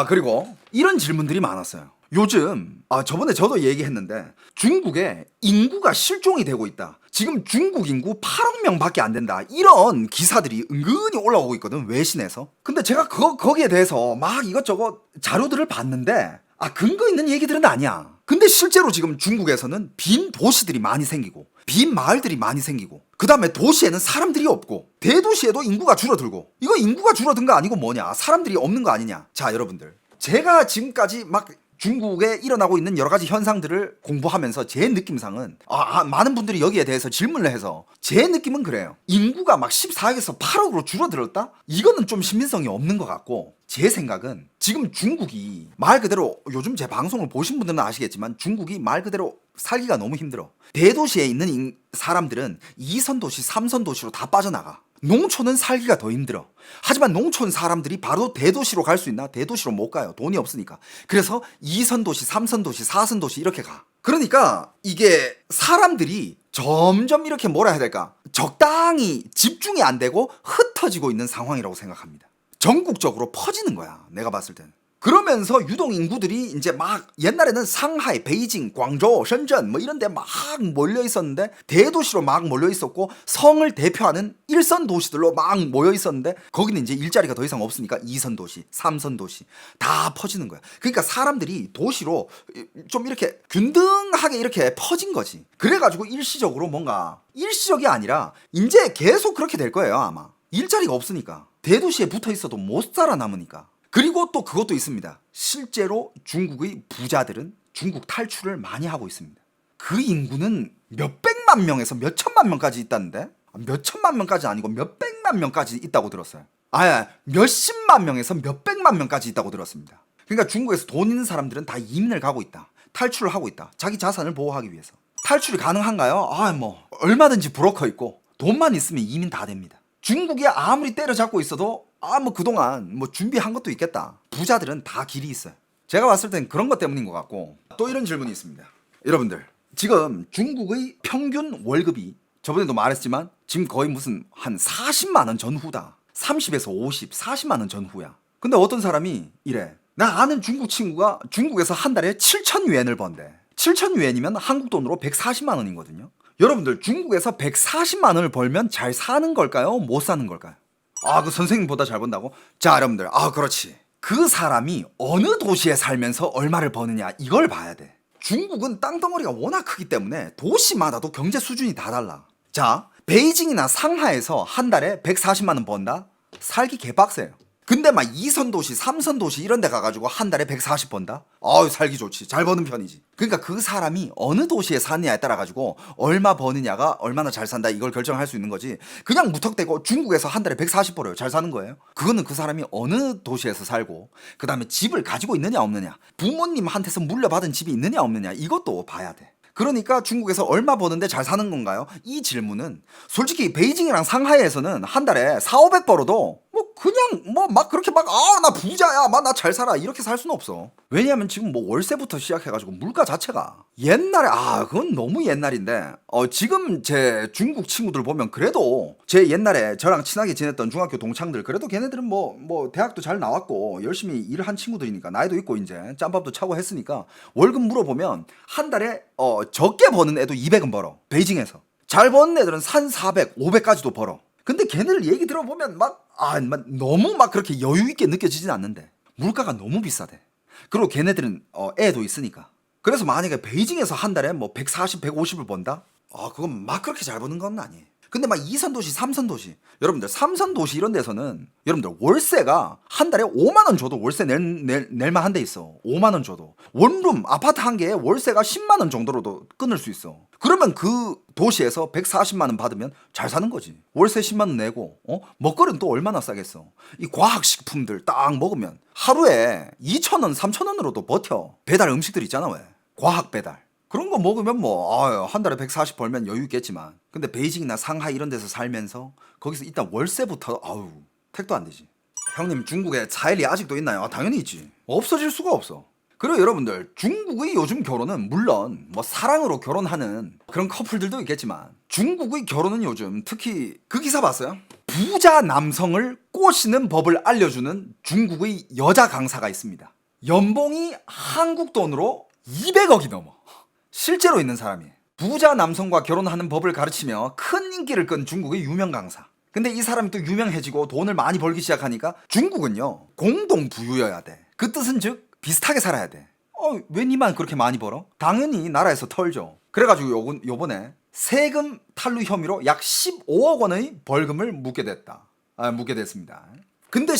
그리고 이런 질문들이 많았어요. 요즘 저번에 저도 얘기했는데 중국에 인구가 실종이 되고 있다. 지금 중국 인구 8억 명밖에 안 된다. 이런 기사들이 은근히 올라오고 있거든, 외신에서. 근데 제가 거기에 대해서 막 이것저것 자료들을 봤는데 근거 있는 얘기들은 아니야. 근데 실제로 지금 중국에서는 빈 도시들이 많이 생기고 빈 마을들이 많이 생기고 그 다음에 도시에는 사람들이 없고 대도시에도 인구가 줄어들고, 이거 인구가 줄어든 거 아니고 뭐냐, 사람들이 없는 거 아니냐. 자, 여러분들, 제가 지금까지 막 중국에 일어나고 있는 여러 가지 현상들을 공부하면서 제 느낌상은 많은 분들이 여기에 대해서 질문을 해서 제 느낌은 그래요. 인구가 막 14억에서 8억으로 줄어들었다? 이거는 좀 신빙성이 없는 것 같고, 제 생각은 지금 중국이 말 그대로, 요즘 제 방송을 보신 분들은 아시겠지만 중국이 말 그대로 살기가 너무 힘들어. 대도시에 있는 사람들은 2선 도시, 3선 도시로 다 빠져나가. 농촌은 살기가 더 힘들어. 하지만 농촌 사람들이 바로 대도시로 갈 수 있나? 대도시로 못 가요. 돈이 없으니까. 그래서 2선 도시, 3선 도시, 4선 도시 이렇게 가. 그러니까 이게 사람들이 점점 이렇게 뭐라 해야 될까? 적당히 집중이 안 되고 흩어지고 있는 상황이라고 생각합니다. 전국적으로 퍼지는 거야, 내가 봤을 때는. 그러면서 유동 인구들이 이제 막, 옛날에는 상하이, 베이징, 광저우,深圳뭐 이런 데 막 몰려 있었는데, 대도시로 막 몰려 있었고 성을 대표하는 1선 도시들로 막 모여 있었는데, 거기는 이제 일자리가 더 이상 없으니까 2선 도시, 3선 도시 다 퍼지는 거야. 그러니까 사람들이 도시로 좀 이렇게 균등하게 이렇게 퍼진 거지. 그래가지고 일시적으로 뭔가, 일시적이 아니라 이제 계속 그렇게 될 거예요, 아마. 일자리가 없으니까. 대도시에 붙어 있어도 못 살아남으니까. 그리고 또 그것도 있습니다. 실제로 중국의 부자들은 중국 탈출을 많이 하고 있습니다. 그 인구는 몇백만 명에서 몇천만 명까지 있다는데? 몇천만 명까지 아니고 몇백만 명까지 있다고 들었어요. 몇십만 명에서 몇백만 명까지 있다고 들었습니다. 그러니까 중국에서 돈 있는 사람들은 다 이민을 가고 있다. 탈출을 하고 있다. 자기 자산을 보호하기 위해서. 탈출이 가능한가요? 얼마든지 브로커 있고 돈만 있으면 이민 다 됩니다. 중국이 아무리 때려잡고 있어도 그동안 준비한 것도 있겠다. 부자들은 다 길이 있어요. 제가 봤을 땐 그런 것 때문인 것 같고, 또 이런 질문이 있습니다. 여러분들, 지금 중국의 평균 월급이 저번에도 말했지만 지금 거의 무슨 한 40만 원 전후다. 30에서 50, 40만 원 전후야. 근데 어떤 사람이 이래. 나 아는 중국 친구가 중국에서 한 달에 7천 유엔을 번대. 7천 유엔이면 한국 돈으로 140만 원이거든요. 여러분들, 중국에서 140만 원을 벌면 잘 사는 걸까요? 못 사는 걸까요? 그 선생님보다 잘 번다고? 자, 여러분들, 그렇지. 그 사람이 어느 도시에 살면서 얼마를 버느냐, 이걸 봐야 돼. 중국은 땅덩어리가 워낙 크기 때문에 도시마다도 경제 수준이 다 달라. 자, 베이징이나 상하이에서 한 달에 140만 원 번다? 살기 개빡세요. 근데 막 2선 도시, 3선 도시 이런 데 가가지고 한 달에 140 번다? 살기 좋지. 잘 버는 편이지. 그러니까 그 사람이 어느 도시에 사느냐에 따라 가지고 얼마 버느냐가 얼마나 잘 산다, 이걸 결정할 수 있는 거지. 그냥 무턱대고 중국에서 한 달에 140 벌어요. 잘 사는 거예요? 그거는 그 사람이 어느 도시에서 살고, 그 다음에 집을 가지고 있느냐 없느냐, 부모님한테서 물려받은 집이 있느냐 없느냐, 이것도 봐야 돼. 그러니까 중국에서 얼마 버는데 잘 사는 건가요? 이 질문은 솔직히 베이징이랑 상하이에서는 한 달에 4, 500 벌어도 그냥 막 그렇게 나 부자야, 나 잘 살아, 이렇게 살 수는 없어. 왜냐하면 지금 월세부터 시작해가지고 물가 자체가 옛날에 그건 너무 옛날인데, 지금 제 중국 친구들 보면 그래도 제 옛날에 저랑 친하게 지냈던 중학교 동창들, 그래도 걔네들은 대학도 잘 나왔고 열심히 일을 한 친구들이니까, 나이도 있고 이제 짬밥도 차고 했으니까 월급 물어보면 한 달에 적게 버는 애도 200은 벌어. 베이징에서 잘 버는 애들은 400, 500까지도 벌어. 근데 걔네들 얘기 들어보면 너무 그렇게 여유 있게 느껴지진 않는데, 물가가 너무 비싸대. 그리고 걔네들은 애도 있으니까. 그래서 만약에 베이징에서 한 달에 140, 150을 번다? 그건 그렇게 잘 버는 건 아니에요. 근데 2선 도시, 3선 도시, 여러분들 3선 도시 이런 데서는 여러분들 월세가 한 달에 5만 원 줘도 월세 낼만 한 데 있어. 5만 원 줘도 원룸 아파트 한 개에 월세가 10만 원 정도로도 끊을 수 있어. 그러면 그 도시에서 140만 원 받으면 잘 사는 거지. 월세 10만 원 내고 먹거리는 또 얼마나 싸겠어. 이 과학식품들 딱 먹으면 하루에 2,000원, 3,000원으로도 버텨. 배달 음식들 있잖아, 왜? 과학 배달. 그런 거 먹으면 한 달에 140 벌면 여유 있겠지만, 근데 베이징이나 상하이 이런 데서 살면서 거기서 일단 월세부터 택도 안 되지. 형님, 중국에 차일이 아직도 있나요? 당연히 있지. 없어질 수가 없어. 그리고 여러분들, 중국의 요즘 결혼은 물론 사랑으로 결혼하는 그런 커플들도 있겠지만, 중국의 결혼은 요즘 특히 그 기사 봤어요? 부자 남성을 꼬시는 법을 알려주는 중국의 여자 강사가 있습니다. 연봉이 한국 돈으로 200억이 넘어. 실제로 있는 사람이에요. 부자 남성과 결혼하는 법을 가르치며 큰 인기를 끈 중국의 유명 강사. 근데 이 사람이 또 유명해지고 돈을 많이 벌기 시작하니까 중국은요, 공동 부유여야 돼. 그 뜻은 즉 비슷하게 살아야 돼. 왜 니만 그렇게 많이 벌어? 당연히 나라에서 털죠. 그래가지고 요번에 세금 탈루 혐의로 약 15억 원의 벌금을 묻게 됐습니다. 근데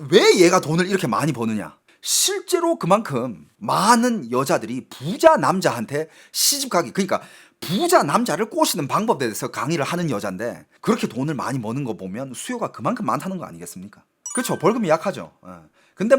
왜 얘가 돈을 이렇게 많이 버느냐? 실제로 그만큼 많은 여자들이 부자 남자한테 시집가기, 그러니까 부자 남자를 꼬시는 방법에 대해서 강의를 하는 여잔데 그렇게 돈을 많이 버는 거 보면 수요가 그만큼 많다는 거 아니겠습니까? 그렇죠. 벌금이 약하죠. 근데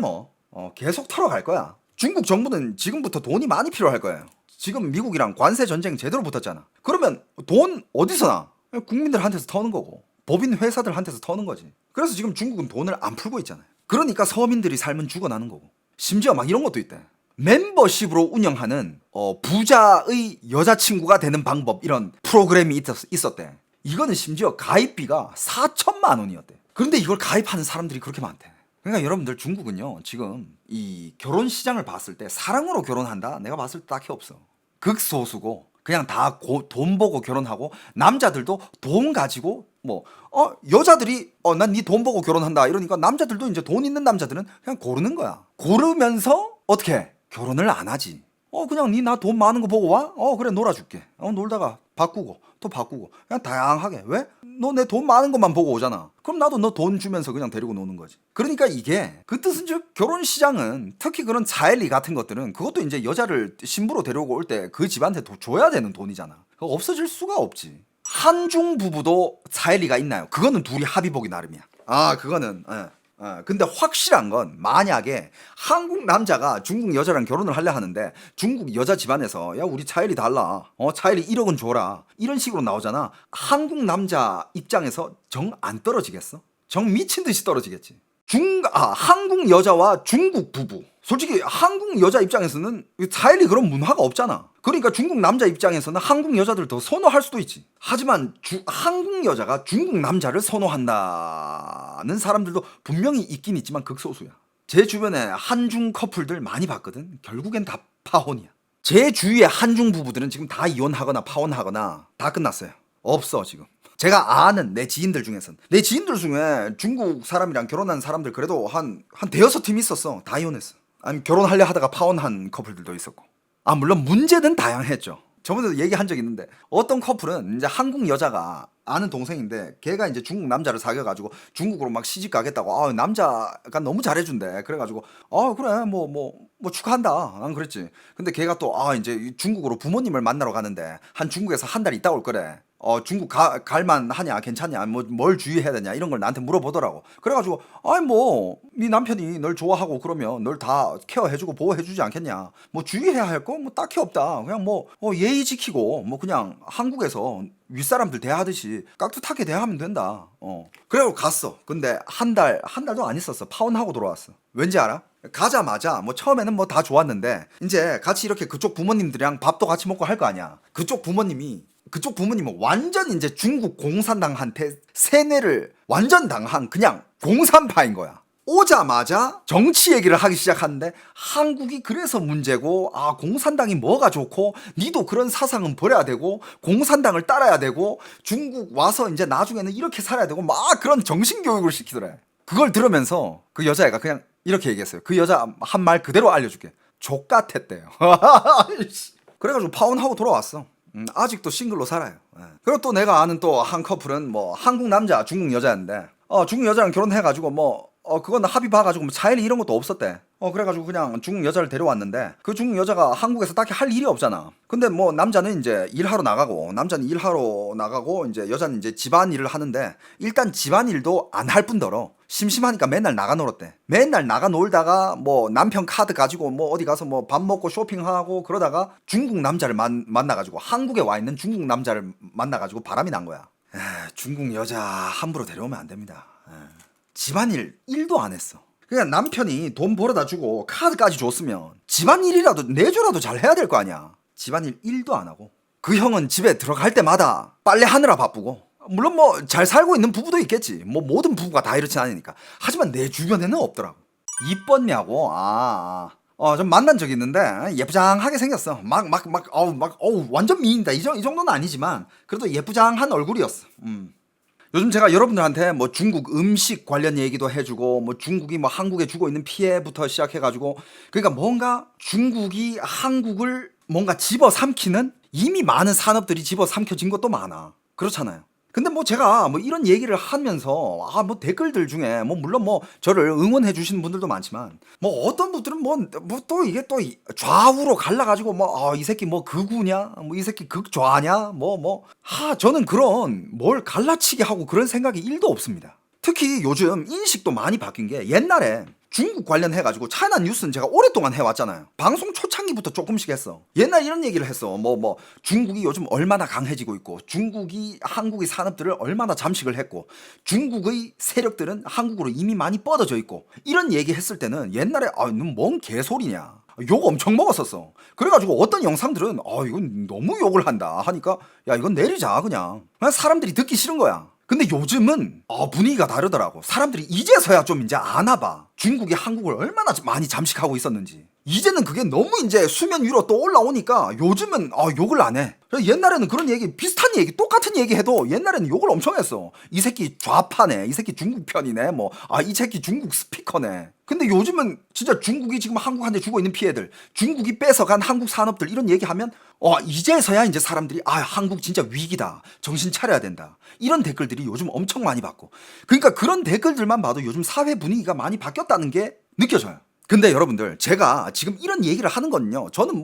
계속 털어갈 거야. 중국 정부는 지금부터 돈이 많이 필요할 거예요. 지금 미국이랑 관세 전쟁 제대로 붙었잖아. 그러면 돈 어디서 나? 국민들한테서 터는 거고 법인 회사들한테서 터는 거지. 그래서 지금 중국은 돈을 안 풀고 있잖아요. 그러니까 서민들이 살면 죽어나는 거고. 심지어 막 이런 것도 있대. 멤버십으로 운영하는 부자의 여자친구가 되는 방법, 이런 프로그램이 있었대. 이거는 심지어 가입비가 4천만 원이었대. 그런데 이걸 가입하는 사람들이 그렇게 많대. 그러니까 여러분들, 중국은요 지금 이 결혼 시장을 봤을 때 사랑으로 결혼한다? 내가 봤을 때 딱히 없어. 극소수고 그냥 다 돈 보고 결혼하고, 남자들도 돈 가지고 여자들이 난 네 돈 보고 결혼한다 이러니까 남자들도 이제 돈 있는 남자들은 그냥 고르는 거야. 고르면서 어떻게 결혼을 안 하지. 그냥 네 나 돈 많은 거 보고 와? 그래 놀아줄게. 놀다가 바꾸고 또 바꾸고 그냥 다양하게. 왜? 너 내 돈 많은 것만 보고 오잖아. 그럼 나도 너 돈 주면서 그냥 데리고 노는 거지. 그러니까 이게 그 뜻은 즉 결혼 시장은, 특히 그런 자엘리 같은 것들은 그것도 이제 여자를 신부로 데려오고 올 때 그 집한테 줘야 되는 돈이잖아. 그거 없어질 수가 없지. 한중 부부도 자엘리가 있나요? 그거는 둘이 합의 보기 나름이야. 그거는 근데 확실한 건, 만약에 한국 남자가 중국 여자랑 결혼을 하려 하는데 중국 여자 집안에서 야 우리 차일이 달라, 차일이 1억은 줘라, 이런 식으로 나오잖아. 한국 남자 입장에서 정 안 떨어지겠어? 정 미친 듯이 떨어지겠지. 한국 여자와 중국 부부, 솔직히 한국 여자 입장에서는 차일이 그런 문화가 없잖아. 그러니까 중국 남자 입장에서는 한국 여자들 더 선호할 수도 있지. 하지만 한국 여자가 중국 남자를 선호한다는 사람들도 분명히 있긴 있지만 극소수야. 제 주변에 한중 커플들 많이 봤거든. 결국엔 다 파혼이야. 제 주위의 한중 부부들은 지금 다 이혼하거나 파혼하거나 다 끝났어요. 없어 지금. 제가 아는 내 지인들 중에선, 내 지인들 중에 중국 사람이랑 결혼한 사람들 그래도 한 대여섯 팀 있었어. 다 이혼했어. 아니 결혼하려 하다가 파혼한 커플들도 있었고. 물론 문제는 다양했죠. 저번에도 얘기한 적 있는데, 어떤 커플은 이제 한국 여자가 아는 동생인데 걔가 이제 중국 남자를 사귀어가지고 중국으로 막 시집 가겠다고, 남자가 너무 잘해준대. 그래가지고 그래 뭐 축하한다, 난 그랬지. 근데 걔가 또 이제 중국으로 부모님을 만나러 가는데 한 중국에서 한 달 있다 올 거래. 중국 갈만 하냐, 괜찮냐, 뭘 주의해야 되냐, 이런 걸 나한테 물어보더라고. 그래가지고 네 남편이 널 좋아하고 그러면 널 다 케어해주고 보호해주지 않겠냐, 주의해야 할 거 딱히 없다. 그냥 예의 지키고 그냥 한국에서 윗사람들 대하듯이 깍듯하게 대하면 된다. 그래가지고 갔어. 근데 한 달도 안 있었어. 파혼하고 돌아왔어. 왠지 알아? 가자마자 처음에는 다 좋았는데 이제 같이 이렇게 그쪽 부모님들이랑 밥도 같이 먹고 할 거 아니야. 그쪽 부모님은 완전 이제 중국 공산당한테 세뇌를 완전 당한 그냥 공산파인 거야. 오자마자 정치 얘기를 하기 시작하는데, 한국이 그래서 문제고, 공산당이 뭐가 좋고, 니도 그런 사상은 버려야 되고, 공산당을 따라야 되고, 중국 와서 이제 나중에는 이렇게 살아야 되고, 막 그런 정신교육을 시키더래. 그걸 들으면서 그 여자애가 그냥 이렇게 얘기했어요. 그 여자 한 말 그대로 알려줄게. 족같았대요. 그래가지고 파혼하고 돌아왔어. 아직도 싱글로 살아요. 그리고 또 내가 아는 또 한 커플은 한국 남자 중국 여자였는데, 중국 여자랑 결혼해가지고 그건 합의 봐가지고 차일이 이런 것도 없었대. 그래가지고 그냥 중국 여자를 데려왔는데, 그 중국 여자가 한국에서 딱히 할 일이 없잖아. 근데 남자는 이제 일하러 나가고, 이제 여자는 이제 집안일을 하는데, 일단 집안일도 안 할 뿐더러 심심하니까 맨날 나가 놀았대. 맨날 나가 놀다가 남편 카드 가지고 어디 가서 밥 먹고 쇼핑하고 그러다가 중국 남자를 만나가지고, 한국에 와 있는 중국 남자를 만나가지고 바람이 난 거야. 중국 여자 함부로 데려오면 안 됩니다. 집안일 1도 안 했어. 그냥 남편이 돈 벌어다 주고 카드까지 줬으면 집안일이라도 내조라도 잘 해야 될 거 아니야. 집안일 1도 안 하고, 그 형은 집에 들어갈 때마다 빨래 하느라 바쁘고, 물론 뭐 잘 살고 있는 부부도 있겠지. 뭐 모든 부부가 다 이렇진 않으니까. 하지만 내 주변에는 없더라고. 이뻤냐고? 좀 만난 적이 있는데 예쁘장하게 생겼어. 완전 미인이다. 이 정도는 아니지만 그래도 예쁘장한 얼굴이었어. 요즘 제가 여러분들한테 뭐 중국 음식 관련 얘기도 해주고 뭐 중국이 뭐 한국에 주고 있는 피해부터 시작해가지고 그러니까 뭔가 중국이 한국을 뭔가 집어삼키는 이미 많은 산업들이 집어삼켜진 것도 많아. 그렇잖아요. 근데 뭐 제가 뭐 이런 얘기를 하면서 뭐 댓글들 중에 뭐 물론 뭐 저를 응원해 주시는 분들도 많지만 뭐 어떤 분들은 뭐 또 이게 또 좌우로 갈라가지고 뭐 이 새끼 뭐 극우냐 뭐 이 새끼 극좌냐 저는 그런 뭘 갈라치기 하고 그런 생각이 1도 없습니다. 특히 요즘 인식도 많이 바뀐 게 옛날에 중국 관련해가지고 차이나 뉴스는 제가 오랫동안 해왔잖아요. 방송 초창기부터 조금씩 했어. 옛날 이런 얘기를 했어. 중국이 요즘 얼마나 강해지고 있고 중국이 한국의 산업들을 얼마나 잠식을 했고 중국의 세력들은 한국으로 이미 많이 뻗어져 있고 이런 얘기 했을 때는 옛날에 넌 뭔 개소리냐 욕 엄청 먹었었어. 그래가지고 어떤 영상들은 이건 너무 욕을 한다 하니까 야 이건 내리자 그냥 사람들이 듣기 싫은 거야. 근데 요즘은 분위기가 다르더라고. 사람들이 이제서야 좀 이제 아나 봐. 중국이 한국을 얼마나 많이 잠식하고 있었는지. 이제는 그게 너무 이제 수면 위로 또 올라오니까 요즘은 욕을 안 해. 옛날에는 그런 얘기 비슷한 얘기 똑같은 얘기 해도 옛날에는 욕을 엄청 했어. 이 새끼 좌파네, 이 새끼 중국 편이네, 이 새끼 중국 스피커네. 근데 요즘은 진짜 중국이 지금 한국한테 주고 있는 피해들, 중국이 뺏어간 한국 산업들 이런 얘기하면 이제서야 이제 사람들이 한국 진짜 위기다, 정신 차려야 된다 이런 댓글들이 요즘 엄청 많이 받고. 그러니까 그런 댓글들만 봐도 요즘 사회 분위기가 많이 바뀌었다는 게 느껴져요. 근데 여러분들 제가 지금 이런 얘기를 하는 거는요, 저는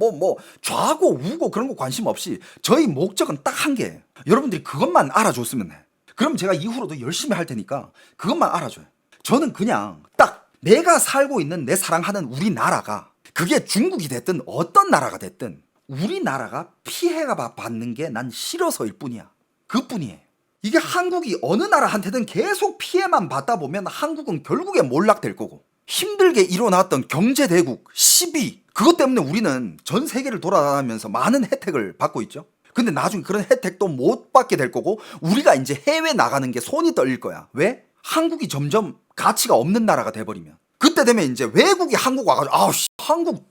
좌고 우고 그런 거 관심 없이 저희 목적은 딱 한 개예요. 여러분들이 그것만 알아줬으면 해. 그럼 제가 이후로도 열심히 할 테니까 그것만 알아줘요. 저는 그냥 딱 내가 살고 있는 내 사랑하는 우리나라가 그게 중국이 됐든 어떤 나라가 됐든 우리나라가 피해가 받는 게 난 싫어서일 뿐이야. 그뿐이에요. 이게 한국이 어느 나라한테든 계속 피해만 받다 보면 한국은 결국에 몰락될 거고 힘들게 일어났던 경제대국, 시비 그것 때문에 우리는 전 세계를 돌아다니면서 많은 혜택을 받고 있죠. 근데 나중에 그런 혜택도 못 받게 될 거고 우리가 이제 해외 나가는 게 손이 떨릴 거야. 왜? 한국이 점점 가치가 없는 나라가 돼버리면 그때 되면 이제 외국이 한국 와가지고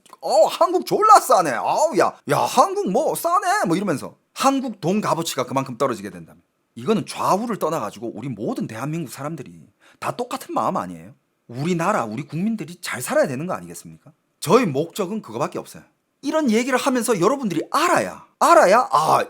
한국 졸라 싸네. 야 한국 싸네 이러면서 한국 돈 값어치가 그만큼 떨어지게 된다면 이거는 좌우를 떠나가지고 우리 모든 대한민국 사람들이 다 똑같은 마음 아니에요? 우리나라 우리 국민들이 잘 살아야 되는 거 아니겠습니까? 저희 목적은 그거밖에 없어요. 이런 얘기를 하면서 여러분들이 알아야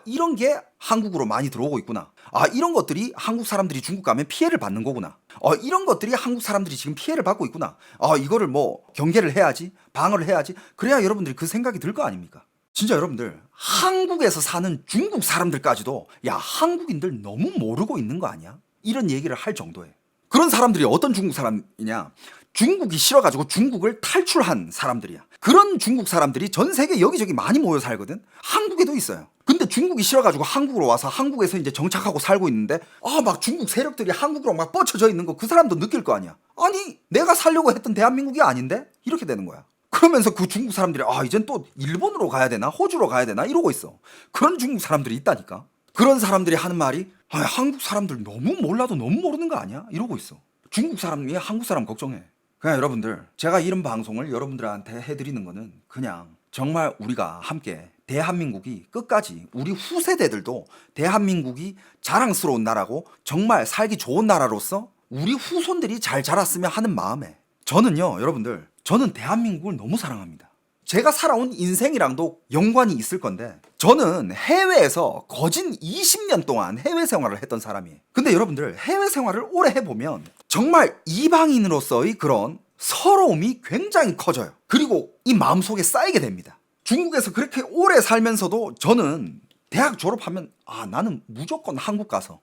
이런 게 한국으로 많이 들어오고 있구나. 이런 것들이 한국 사람들이 중국 가면 피해를 받는 거구나. 이런 것들이 한국 사람들이 지금 피해를 받고 있구나. 이거를 경계를 해야지, 방어를 해야지. 그래야 여러분들이 그 생각이 들 거 아닙니까? 진짜 여러분들 한국에서 사는 중국 사람들까지도 한국인들 너무 모르고 있는 거 아니야? 이런 얘기를 할 정도예요. 그런 사람들이 어떤 중국 사람이냐? 중국이 싫어가지고 중국을 탈출한 사람들이야. 그런 중국 사람들이 전 세계 여기저기 많이 모여 살거든. 한국에도 있어요. 근데 중국이 싫어가지고 한국으로 와서 한국에서 이제 정착하고 살고 있는데 막 중국 세력들이 한국으로 막 뻗쳐져 있는 거 그 사람도 느낄 거 아니야. 아니 내가 살려고 했던 대한민국이 아닌데? 이렇게 되는 거야. 그러면서 그 중국 사람들이 이젠 또 일본으로 가야 되나 호주로 가야 되나 이러고 있어. 그런 중국 사람들이 있다니까. 그런 사람들이 하는 말이 한국 사람들 너무 몰라도 너무 모르는 거 아니야? 이러고 있어. 중국 사람이 한국 사람 걱정해. 그냥 여러분들 제가 이런 방송을 여러분들한테 해드리는 거는 그냥 정말 우리가 함께 대한민국이 끝까지 우리 후세대들도 대한민국이 자랑스러운 나라고 정말 살기 좋은 나라로서 우리 후손들이 잘 자랐으면 하는 마음에 저는요 여러분들 저는 대한민국을 너무 사랑합니다. 제가 살아온 인생이랑도 연관이 있을 건데 저는 해외에서 거진 20년 동안 해외 생활을 했던 사람이에요. 근데 여러분들 해외 생활을 오래 해보면 정말 이방인으로서의 그런 서러움이 굉장히 커져요. 그리고 이 마음속에 쌓이게 됩니다. 중국에서 그렇게 오래 살면서도 저는 대학 졸업하면 나는 무조건 한국 가서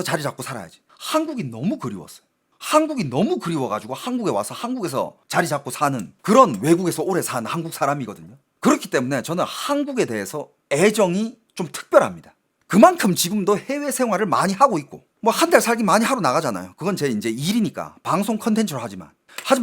자리 잡고 살아야지. 한국이 너무 그리웠어요. 한국이 너무 그리워가지고 한국에 와서 한국에서 자리 잡고 사는 그런 외국에서 오래 산 한국 사람이거든요. 그렇기 때문에 저는 한국에 대해서 애정이 좀 특별합니다. 그만큼 지금도 해외 생활을 많이 하고 있고 한 달 살기 많이 하러 나가잖아요. 그건 제 이제 일이니까 방송 컨텐츠로 하지만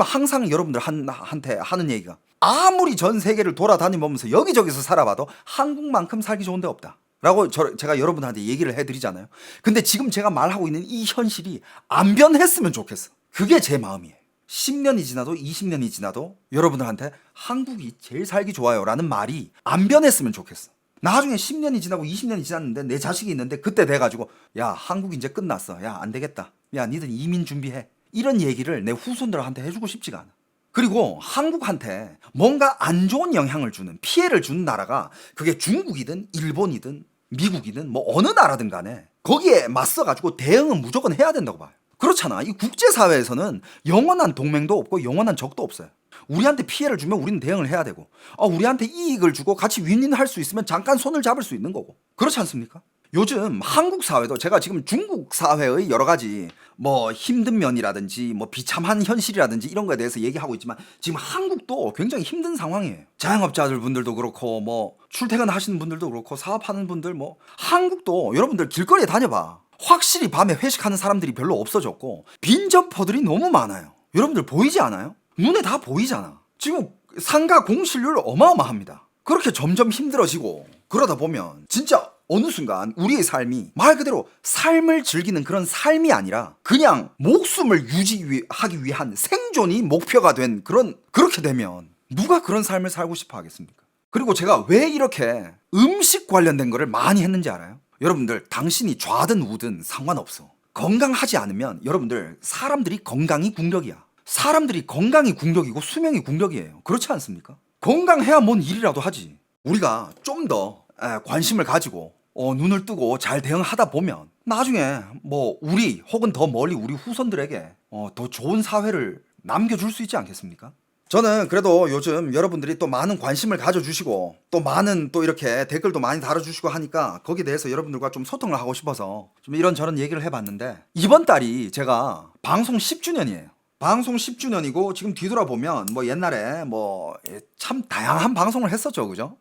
항상 여러분들한테 하는 얘기가 아무리 전 세계를 돌아다니면서 여기저기서 살아봐도 한국만큼 살기 좋은 데 없다. 라고 제가 여러분한테 얘기를 해드리잖아요. 근데 지금 제가 말하고 있는 이 현실이 안 변했으면 좋겠어. 그게 제 마음이에요. 10년이 지나도 20년이 지나도 여러분들한테 한국이 제일 살기 좋아요 라는 말이 안 변했으면 좋겠어. 나중에 10년이 지나고 20년이 지났는데 내 자식이 있는데 그때 돼가지고 야 한국 이제 끝났어. 야 안 되겠다. 야 니들 이민 준비해. 이런 얘기를 내 후손들한테 해주고 싶지가 않아. 그리고 한국한테 뭔가 안 좋은 영향을 주는 피해를 주는 나라가 그게 중국이든 일본이든 미국이든 뭐 어느 나라든 간에 거기에 맞서가지고 대응은 무조건 해야 된다고 봐요. 그렇잖아. 이 국제사회에서는 영원한 동맹도 없고 영원한 적도 없어요. 우리한테 피해를 주면 우리는 대응을 해야 되고 우리한테 이익을 주고 같이 윈윈할 수 있으면 잠깐 손을 잡을 수 있는 거고 그렇지 않습니까? 요즘 한국 사회도 제가 지금 중국 사회의 여러 가지 뭐 힘든 면이라든지 뭐 비참한 현실이라든지 이런 거에 대해서 얘기하고 있지만 지금 한국도 굉장히 힘든 상황이에요. 자영업자들 분들도 그렇고 뭐 출퇴근하시는 분들도 그렇고 사업하는 분들 뭐 한국도 여러분들 길거리에 다녀봐. 확실히 밤에 회식하는 사람들이 별로 없어졌고 빈 점포들이 너무 많아요. 여러분들 보이지 않아요? 눈에 다 보이잖아. 지금 상가 공실률 어마어마합니다. 그렇게 점점 힘들어지고 그러다 보면 진짜 어느 순간 우리의 삶이 말 그대로 삶을 즐기는 그런 삶이 아니라 그냥 목숨을 유지하기 위한 생존이 목표가 된 그렇게 되면 누가 그런 삶을 살고 싶어 하겠습니까? 그리고 제가 왜 이렇게 음식 관련된 거를 많이 했는지 알아요? 여러분들 당신이 좌든 우든 상관없어. 건강하지 않으면 여러분들 사람들이 건강이 궁격이야. 사람들이 건강이 궁격이고 수명이 궁격이에요. 그렇지 않습니까? 건강해야 뭔 일이라도 하지. 우리가 좀 더 관심을 가지고 눈을 뜨고 잘 대응하다 보면 나중에 뭐 우리 혹은 더 멀리 우리 후손들에게 더 좋은 사회를 남겨줄 수 있지 않겠습니까? 저는 그래도 요즘 여러분들이 또 많은 관심을 가져주시고 또 많은 또 이렇게 댓글도 많이 달아주시고 하니까 거기에 대해서 여러분들과 좀 소통을 하고 싶어서 좀 이런저런 얘기를 해봤는데 이번 달이 제가 방송 10주년이에요. 방송 10주년이고 지금 뒤돌아보면 뭐 옛날에 뭐 참 다양한 방송을 했었죠. 그죠?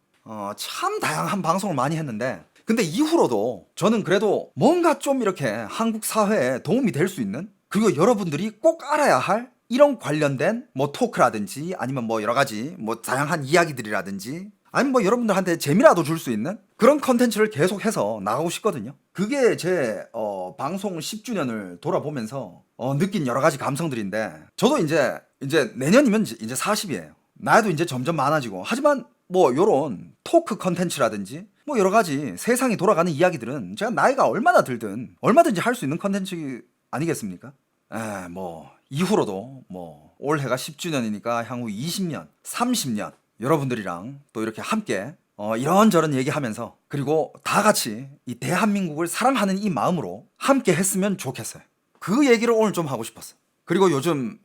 참 다양한 방송을 많이 했는데 근데 이후로도 저는 그래도 뭔가 좀 이렇게 한국 사회에 도움이 될 수 있는 그리고 여러분들이 꼭 알아야 할 이런 관련된 뭐 토크라든지 아니면 뭐 여러 가지 뭐 다양한 이야기들이라든지 아니면 뭐 여러분들한테 재미라도 줄 수 있는 그런 컨텐츠를 계속해서 나가고 싶거든요. 그게 제 방송 10주년을 돌아보면서 느낀 여러 가지 감성들인데 저도 이제 내년이면 이제 40이에요. 나이도 이제 점점 많아지고 하지만 뭐 요런 토크 컨텐츠라든지 뭐 여러 가지 세상이 돌아가는 이야기들은 제가 나이가 얼마나 들든 얼마든지 할 수 있는 컨텐츠 아니겠습니까? 뭐 이후로도 뭐 올해가 10주년이니까 향후 20년, 30년 여러분들이랑 또 이렇게 함께 이런저런 얘기하면서 그리고 다 같이 이 대한민국을 사랑하는 이 마음으로 함께 했으면 좋겠어요. 그 얘기를 오늘 좀 하고 싶었어. 그리고 요즘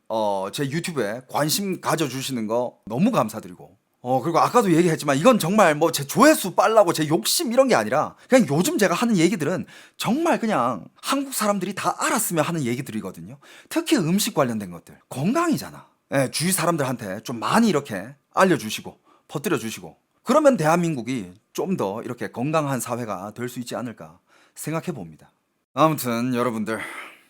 제 유튜브에 관심 가져주시는 거 너무 감사드리고 그리고 아까도 얘기했지만 이건 정말 뭐 제 조회수 빨라고 제 욕심 이런 게 아니라 그냥 요즘 제가 하는 얘기들은 정말 그냥 한국 사람들이 다 알았으면 하는 얘기들이거든요. 특히 음식 관련된 것들 건강이잖아. 주위 사람들한테 좀 많이 이렇게 알려주시고 퍼뜨려 주시고 그러면 대한민국이 좀 더 이렇게 건강한 사회가 될 수 있지 않을까 생각해 봅니다. 아무튼 여러분들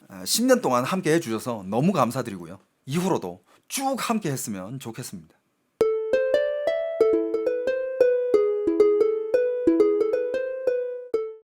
10년 동안 함께 해주셔서 너무 감사드리고요. 이후로도 쭉 함께 했으면 좋겠습니다.